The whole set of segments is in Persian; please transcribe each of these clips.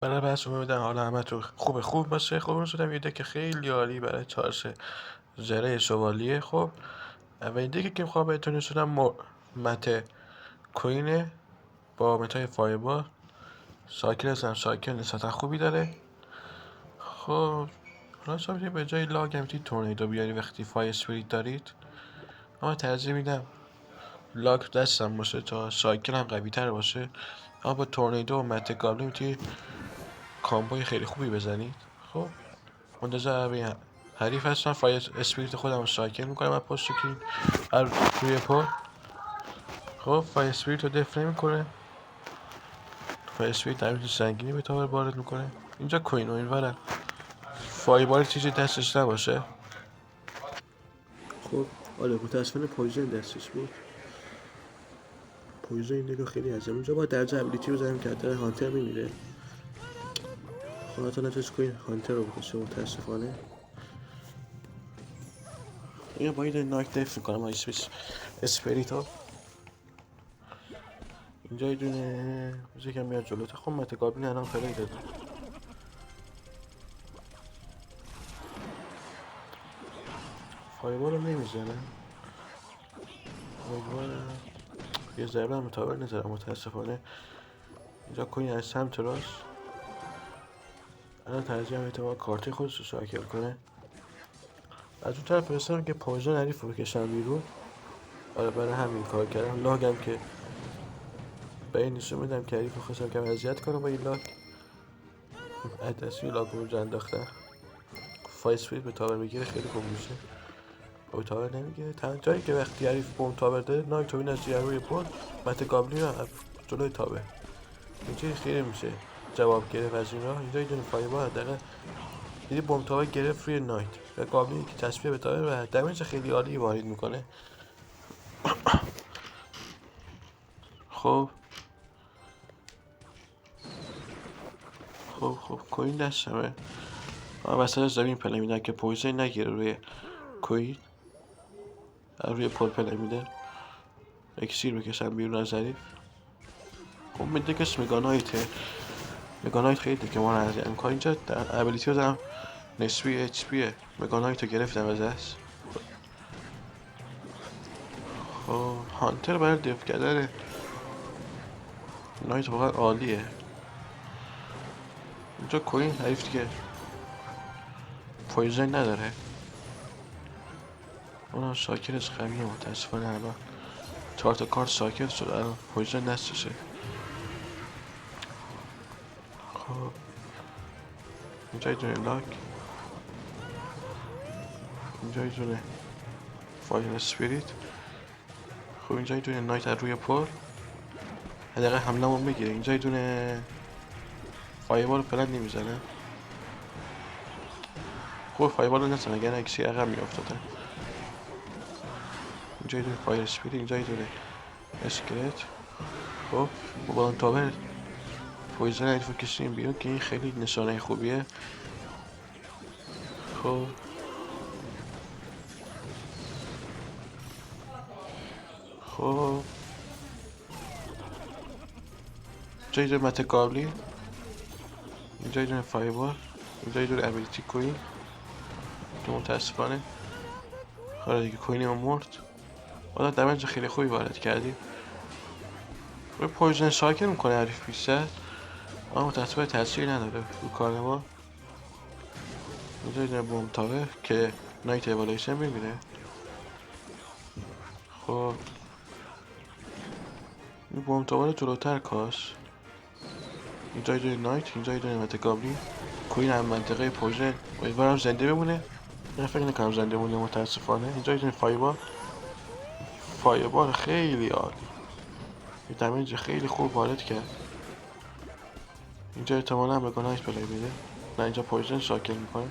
برای بحث امیدم حالا همه تو خوب باشه. خب شدم یه دک خیلی عالی برای چارش زره شوالیه. خب اولین دکی که میخوام بهتون نشونم مته کوینه با متای فایبال. شاکر هستم، شاکر نسبتا خوبی داره. خب حالا شما به جای لاگ هم میتونید تورنیدو بیاری وقتی فای اسپریت دارید. اما ترجیح میدم لاگ دستم باشه تا شاکر هم قوی تر باشه. اما با تورنیدو و مته گابلی میتونید کامبوی خیلی خوبی بزنید. خب منتظر حریف هستم. فای اسپریت خودم رو شاکر میکنم از پشت کین روی پل. خب فای اسپریت رو دفع نمیکنه. فای اسپریت در سنگینی به تاور وارد میکنه. اینجا کوین امیدوارم فایبال چیزی دستش نباشه. خب آره متاسفانه پویزن دستش بود. پویزن این نگاه خیلی عجب. اونجا با درجه ابیلیتی بزنیم که حتی هانتر میمیره. خواهد نتوش کوین هانتر رو بکشه متاسفانه. این باید نایک دفع میکنم اسپریت ها. اینجا یه دونه یکم میاد جلوته. خب مته گابلین الان پلی داده. فایبال رو نمیزنه. فایبال یه ضربه هم متابر نزدم متاسفانه. اینجا کوین از سمت راست. الان ترجیح هم احتمال کارتی خودش رو شاکر کنه. از اون طرف فرستم که پویزن حریف رو بکشم بیرون. آره برای همین کار کردم. لاگم که به این نشون میدم که حریف رو خواستم کم اذیت کنم با این لاگ. از دستی لاگ رو انداختم. فای اسپریت به تاور بگیره خیلی خوب میشه. با تاور نمیگیره. تنها جایی که وقتی حریف بوم تاور داره نایت این از روی پل مته گابلین رو جلوی تاور اینجا خیلی میشه جواب گرفت از این راه. اینجا یه دونه فایبال حداقل دیدی بوم تاور گرفت روی نایت و گابلین که تصفیه به تاور و دمیج خیلی عالی وارد میکنه. خب کوین دستمه. من وسط زمین پله میدن که پویزن نگیره روی کوین. روی پل پله میده اکسیر بکشم بیرون از ظریف. خب میده که مگانایت خیلی که ما رو از امکان اینجا ابیلیتی رو دارم نسبی اچ پیه. مگانایت رو گرفتم از دست. خب هانتر برای دف کردن نایت واقعا عالیه. اینجا کوین حریف دیگه پویزن نداره. اونم شاکرش قویه متاسفانه. الان 4 تا کارت شاکر شد. الان پویزن دستشه. خب اینجا یه دونه لاک. اینجا یه دونه فایر اسپریت. خب اینجا یه دونه نایت از روی پل حداقل حمله‌مون بگیره. اینجا یه دونه فایبال فعلا نمیزنه. خب فایبال رو نزنه اگر اکسی عقب میافتادن. اینجا یه دونه فایر اسپریت. اینجا یه دونه اسکلت. خب با تاور پویزن حریف رو کشیدیم بیرون که این خیلی نشانه خوبیه. خب اینجا یه دونه مته گابلین. اینجا یه دونه فایبال. اینجا یه دونه ابیلیتی کوین که متاسفانه خاله دیگه کوینم مرد. حالا دمیج خیلی خوبی وارد کردیم. روی پویزن شاکر میکنه حریف بیشتر اما متاسفانه تاثیر نداره رو کار ما. اینجا یه دونه بوم تاور که نایت ایوالویشن میبینه. خب این بوم تاور جلوتر کاش. اینجا یه دونه نایت. اینجا یه دونه مته گابلین. کوین هم منطقه پویزن امیدوارم زنده بمونه. نه فکر نکنم زنده مونه متاسفانه. اینجا یه دونه فایبال خیلی عالی. یه دمیج خیلی خوب وارد کرد. اینجا احتمالا مگانایت پلی میده. نه اینجا پویزن شاکر میکنه.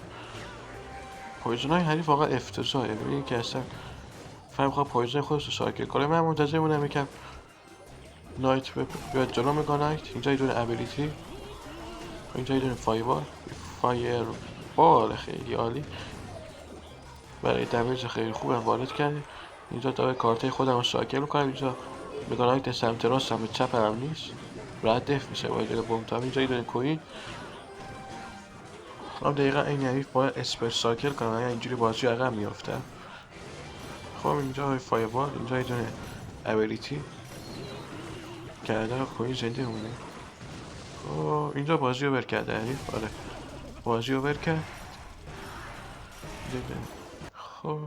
پویزن های حریف واقعا افتضاحه. ببینید که اصلا فهم خواه پویزن خودش رو شاکر کنه. من منتظر مونم یکم نایت بیاد جلو مگانایت. اینجا یه دونه ابیلیتی. اینجا یه دونه فایر بال خیلی عالی برای دمیج خیلی خوب هم وارد کرده. اینجا داره کارته خودم رو شاکر میکنم. اینجا مگانایت سمت راست سمت چپ هم نیست راحت دف میشه با یه بوم تاور. اینجا یه دونه کوین خب دقیقا این حریف باید اسپر ساکل کنم، اگر اینجوری بازی عقب میافتم. خب اینجا های فایبال، اینجا یه دونه ابیلیتی کرده کوین زنده مونه. خب اینجا بازی رو بر کرده حریف. آره بازی رو بر کرد. خب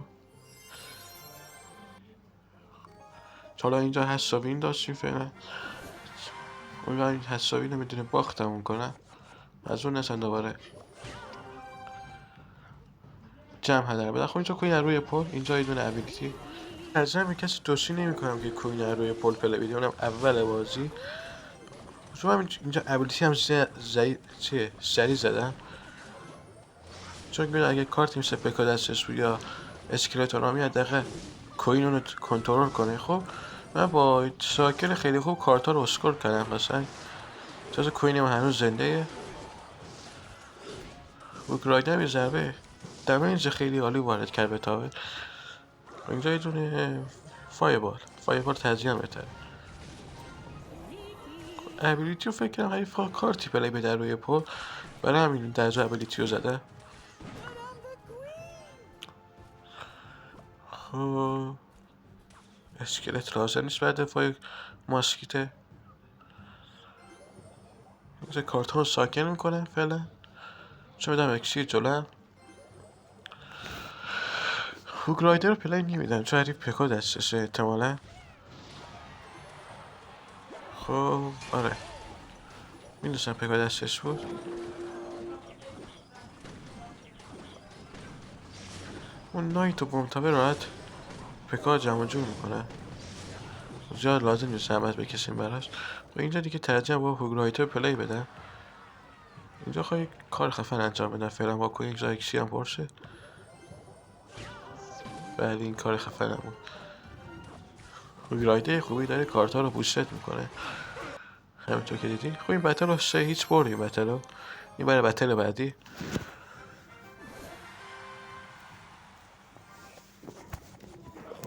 حالا اینجا حسابین داشتیم فعلا. امیدوارم این حسابین رو میدونه باختمون کنن، از اون نسن دوباره جمع هدر بدن. خب اینجا کوین روی پل، اینجا یه دونه ابیلیتی. از همین کسی توصیه نمی کنم که کوین روی پل پله بیدیم، اونم اول بازی. چون من اینجا ابیلیتی هم سری زدم، چون میدونم اگه کارت مثل پکا دستش بود یا اسکلتون ها میاد دقیقه کوین رو کنترل کنه. خب من با ساکل خیلی خوب کارتا رو اسکور کردم، مثلا تازه کوینم هنوز زنده. بوک رایدر یه ضربه دمیج خیلی عالی وارد کرد به تاور. اینجا یه دونه فایبال تزیان بهتره. ابیلیتی رو فکر کنم حریف کارتی پلی بده روی پل، برای همین درجا ابیلیتی رو زده. خب اسکلت لازم نیست بعد دفاع ماسکیته. اینجا کارت ها رو ساکن میکنه فعلا، چون بدم اکسیر جلوم. هوگ رایدر رو پلی نمیدم چون حریف پکا دستشه احتمالا. خب آره میدونستم پکا دستش بود. اون نایت و بومتابه راحت پکا جمع جور میکنه، زیاد لازم نیست زحمت بکشیم براش. و اینجا دیگه ترجیح با هوگ رایدر پلی بدم. اینجا خواهی کار خفن انجام بدم فعلا با کوین. اینجا اکسی هم پرشه، ولی این کار خفن هم بود. هوگ رایدر خوبی داره کارتا رو بوشت میکنه همینطور که دیدین. خب این بتل رو هیچ بردیم، بتل رو این برای بتل بعدی.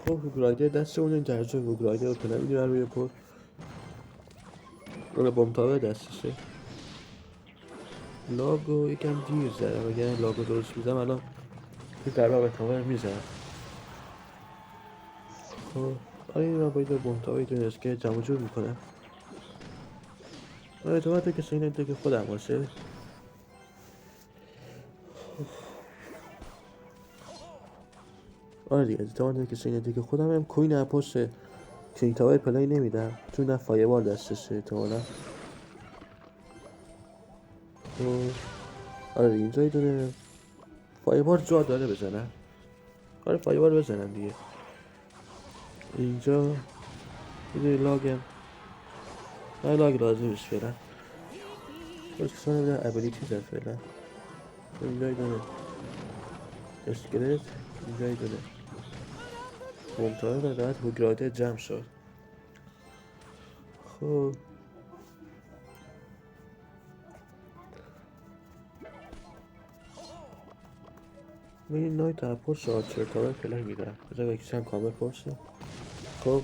خب هوگرایدر دست اون درجه هوگرایدر رو پنه میدونن روی پل. اون بومتاور دستشه. لاگو یکم دیر زدم، اگر لاگو درست میزم الان این دربا به تاور میزم. خب آره این را باید بومتاور یه دونه اسکیل جمع جور میکنم. آره تو باید کسی اینه دیگه خودم باشه. آره دیگه احتمال کسی اینه دیگه خودم هم کوین اپوست کینگ تاور پلی نمیدم چون نه فایبال دستشه احتمالا. آره دیگه اینجا یه دونه فایبال جا داره بزنم. آره فایبال بزنم دیگه. اینجا یه دونه لاگم، آره لاگ لازمش فعلا. باز کسانه بودن ابیلیتی زد فعلا. اینجا یه دونه اسکلت، اینجا یه دونه ممتاز و راحت هوگراده جمع شد. خب من این نایت هم پرس آرچر تاور پلای میدم بذار یکیسی هم کامل پرسه. خب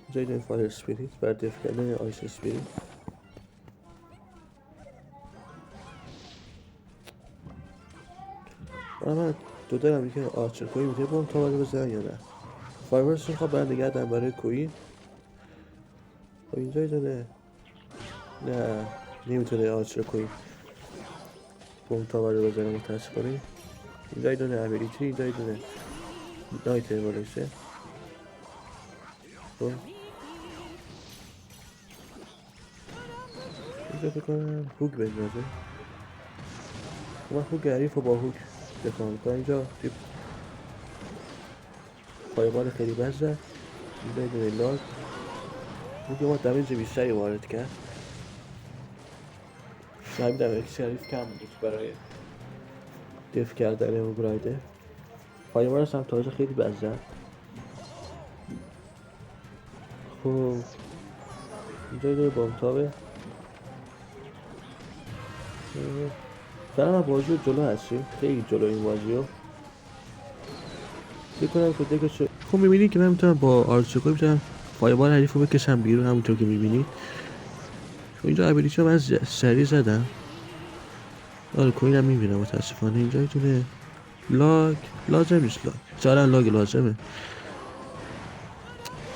اینجا یه دونه فایر اسپیریت بر دف کردن آیس اسپیریت. من دو دارم که آرچر کوین میتونه با هم تاور بزنن یا نه. فایورس رو خواب برنگردم برای کوین. خب اینجا یه دونه نه نمیتونه آرچر کوین با هم تاور رو بزنه متاسفانه. اینجا یه دونه ابیلیتی، اینجا یه دونه نایت ایوالوشه. خب اینجا فکر کنم هوگ بندازه. من هوگ حریف رو با هوگ دفاع میکنم. اینجا تیپ پایبال خیلی بد زد. اینجا یه دونه لاگ هوگ ما دمیج بیشتری وارد کرد. همین دمیج حریف کم بود برای دف کردن هوگ رایدر. پایبالش هم تازه خیلی بد زد. خب اینجا یه دونه بامتابه. دارم بازی رو جلو هستیم، خیلی جلو این بازی رو فکر کنم که دیگه شد. خب میبینید که من میتونم با آرچکوی میتونم فایبال حریف رو بکشم بیرون همونطور که میبینید. خب اینجا ابیلیتی رو من سریع زدم. آره کوین هم میبینم متاسفانه اینجا یه دونه لاگ لازم نیست. لاگ چرا لاگ لازمه؟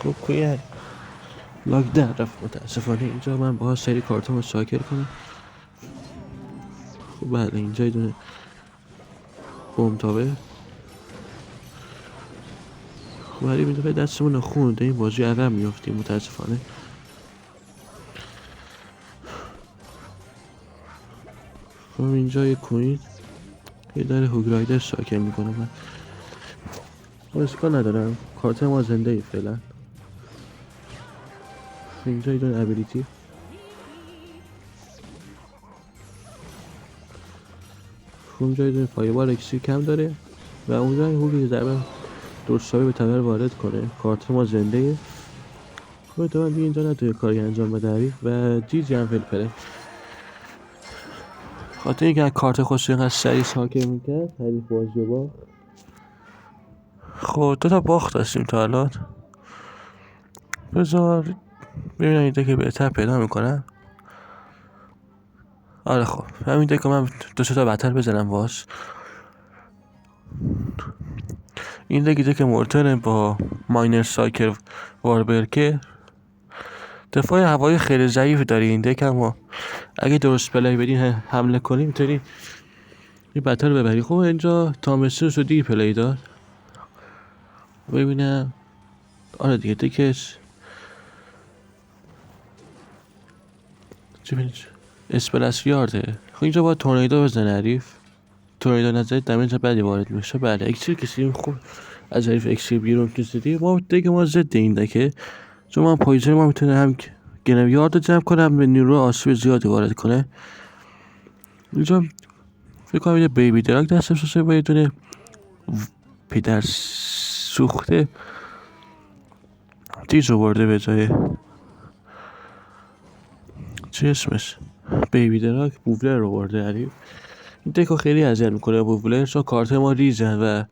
خب کوین لاگ در رفت متاسفانه. اینجا من با سری کارتامو شاکر کنم. خب بله اینجا یه دونه بومتابه. خب ولی این دفعه دستمون خونده، این بازی عقب میافتیم متاسفانه. خب اینجا یه کوین یه داره هوگ رایدر شاکر میکنم. من اشکال ندارم، کارت ما زنده ای فعلا. اینجا یه دونه ابیلیتی. خب اینجا یه دونه فایبال اکسیر کم داره و اونجا این هوگ یه ضربه درستابی به تبر وارد کنه. کارت ما زنده ایه. خب تو من دیگه اینجا نتوی کاری انجام بده حریف و جیجی هم فلفله. خاطر اینکه کارت خوش اینقدر سریع شاکر میکرد حریف بازی با. خب 2 تا باخت داشتیم تا الان. بذار ببینم این دکه بهتر پیدا میکنم. آره خب همین دکه من 2 تا بهتر بزنم باش. این دکه مورتنه با ماینر سایکر واربرکه. دفاع هوایی خیلی ضعیف داری این دک، اما اگه درست پلی بدین حمله کنی میتونی این بتر ببری. خب اینجا تامسون شدی پلی داد. ببینم آره دیگه دکش چی بینیش اسپلس یارده. خب اینجا باید تورنیدو بزنه حریف. تورنیدو نزدید دمیج بدی وارد میشه. بله اکسیر کشیدیم. خوب از حریف اکسیر بیرون کشیدیم. ما دیگه ما ضد این دکه، چون من پویزن ما میتونه هم گنویارد رو جمع کنه هم به نیرو آسیب زیادی وارد کنه. اینجا فکر کنم یه بیبی دراگ دستش باشه با یه دونه پدر سوخته چیز رو برده به جای چی اسمش بیبی دراگ بوبلر رو برده حریف. این دکو خیلی اذیت میکنه بوبلر، چون کارت ما ریزن و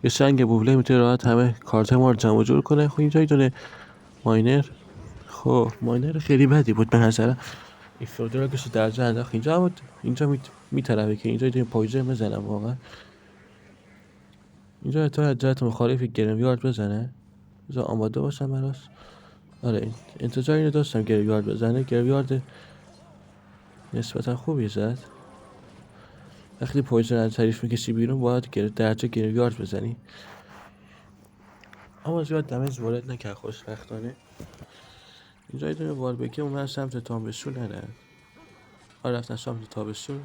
یه سنگ بوبلر میتونه راحت همه کارت ما رو جمع جور کنه. خب اینجا یه دونه ماینر. خب ماینر خیلی بدی بود به نظرم. این فودراگش رو درجه انداخت اینجا، اما اینجا میترمه که اینجا یه دونه پایزر بزنم. واقعا اینجا احتمال جهت مخالفی گرمیارد بزنه. بذار آماده باشم براش. آره انتظار اینو داشتم گرمیارد بزنه. گرمیارد نسبتا خوبی زد. وقتی پویزن از حریف میکشی بیرون باید درجه گرمیارد بزنی، اما زیاد دمیج وارد نکرد خوشبختانه. اینجا یه دونه واربکه اومد سمت تابستون. نه آره رفتن سمت تابستون.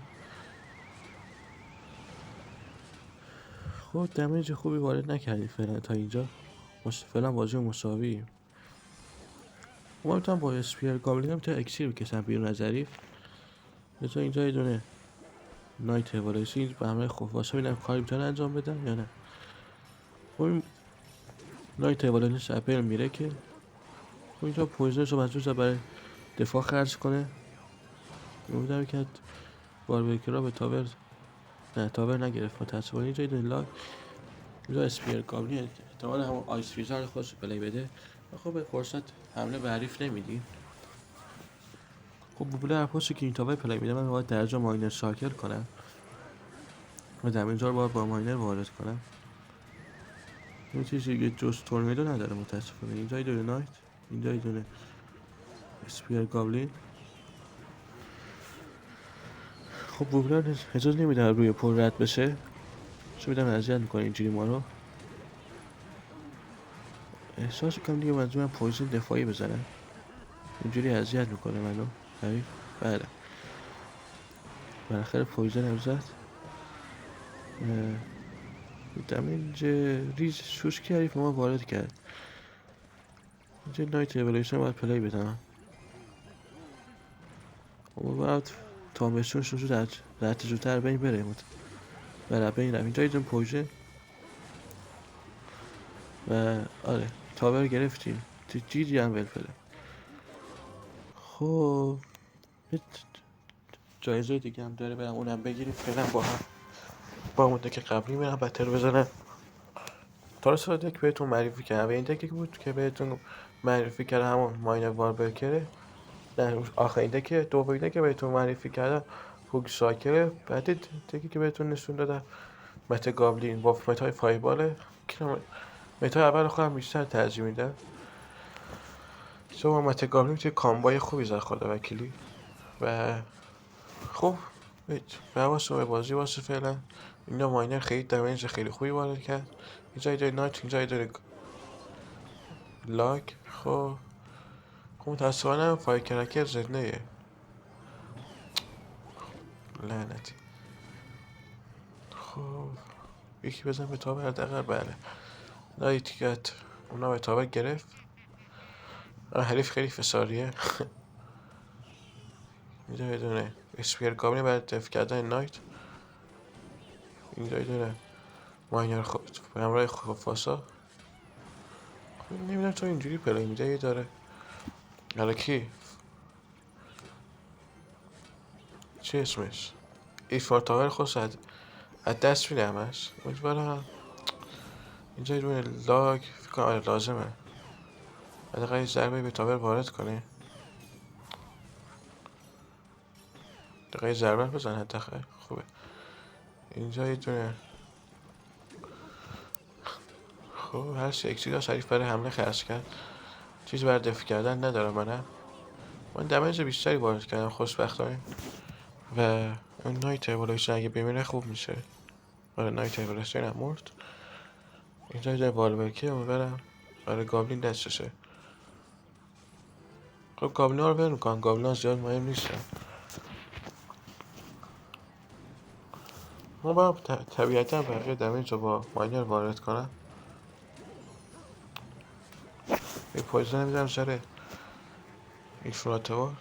خب دمیج خوبی وارد نکردی فعلا تا اینجا. فعلا بازی مساوی. ما میتونم با اسپیر گابلین هم تا اکسیر بکشم بیرون از حریف. بذار اینجا یه دونه نایت اوالیشن به همراه خفاش ببینم کاری میتونن انجام بدن یا نه. خب نایت اوالیشن اپل میره که خب اینجا پویزنش رو مجبور برای دفاع خرج کنه. امیدوارم که واربرکر را به تاور نه تاور نگرفت متاسفانه. اینجا یه دونه لاگ. اینجا اسپیر گابلین احتمال همون آیس ویزارد خودش پلی بده. خب به فرصت حمله به حریف نمیدیم. خب بوبلر پشت که این تاور پلی میده من باید درجا ماینر شاکر کنم و دمیجا رو باید با ماینر وارد کنم. این چیزی که جز تورنیدو نداره متاسفانه. اینجا یه دونه نایت، اینجا یه دونه اسپیر گابلین. خب بوبلر اجازه نمیده روی پر رد بشه، چون میدم اذیت میکنه اینجوری ما رو. احساس میکنم دیگه منظورم پویزن دفاعی بزنم، اینجوری اذیت میکنه منو حریف. بله بالاخره پویزن هم زد. دمیج ریز شوشکی حریف ما وارد کرد. اینجا نایت اولویشن باید پلی بدم. اما باید تامشون شروع در زودتر بین بره بله بین رفت. اینجا ایدون پویزن و آره تاور گرفتیم. جیجی هم ولفله. خب جایزه دیگه هم داره برم اونم بگیریم. فعلا با اون دک قبلی میرم بتر بزنم. تا رسول دک بهتون معرفی کردم و این دکی بود که بهتون معرفی کردم همون ماین واربرکره. نه آخرین دک دومی که بهتون معرفی کردم هوگ ساکره. بعد دیگه که بهتون نشون دادم مته گابلین با متای فایباله که متای اول خودم بیشتر ترجیح میدم. با مته گابلین توی کامبای خوبی زد خدا وکیلی و خب حواس به بازی باشه فعلا. اینا ماینر خیلی دمیج خیلی خوبی وارد کرد. اینجا داره نایت، اینجا داره لاک. خب متاسفانه فایر کرکر زنده لعنتی. خب یکی بزن به تابر حداقل. بله نایتیگت اونا به تابر گرفت. حریف خیلی فساریه. اینجا یه دونه اسپیر گابلین برای دفع کردن نایت. اینجا یه دونه ماینر به همراه خفاسا. نمیدونم تو اینجوری پلی میده یه داره الکی چی اسمش ایفار تاور خودش از دست میده همش. امیدوارم اینجا یه دونه لاگ فکر کنم آره لازمه حداقل یه ضربه به تاور وارد کنه. دقیقه ضربه بزن حداقل خوبه. اینجا یه دونه خب هر سکسی داشت حریف برای حمله خرج کرد. چیز برای دفع کردن ندارم من دمیج بیشتری وارد کردم خوشبختانه و اون نایت ایولوشن اگه بمیره خوب میشه. آره نایت ایولوشن هم مرد. اینجا یه والورکه امیدوارم آره گابلین دستشه. خب گابلین ها رو ول میکنن، گابلین ها زیاد مهم نیستن. ما باید طبیعتا بقیه دمیج رو با ماینر وارد کنم. یه پویزن میدم سر اینفراتوار.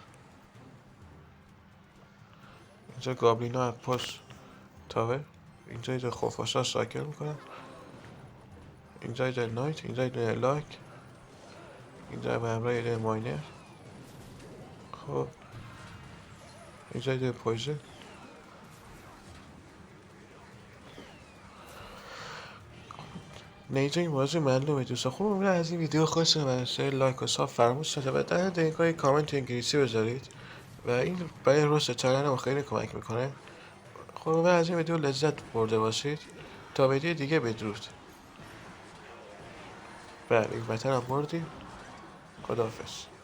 اینجا گابلین ها پست تاور. اینجا یه خفاشا ساکر میکنن. اینجا یه نایت، اینجا یه لاک، اینجا به همراه یه ماینر. خب اینجا یه پویزن. نیجا این بازی معلومه دوستا. خوب امیدوارم از این ویدیو خوشتون برسه. لایک و ساب فراموش شده و در دقیقه کامنت انگلیسی بذارید و این برای رشد چنل ما خیلی کمک میکنه. خب از این ویدیو لذت برده باشید. تا ویدیو دیگه بدرود. بله این وطن هم بردیم. خداحافظ.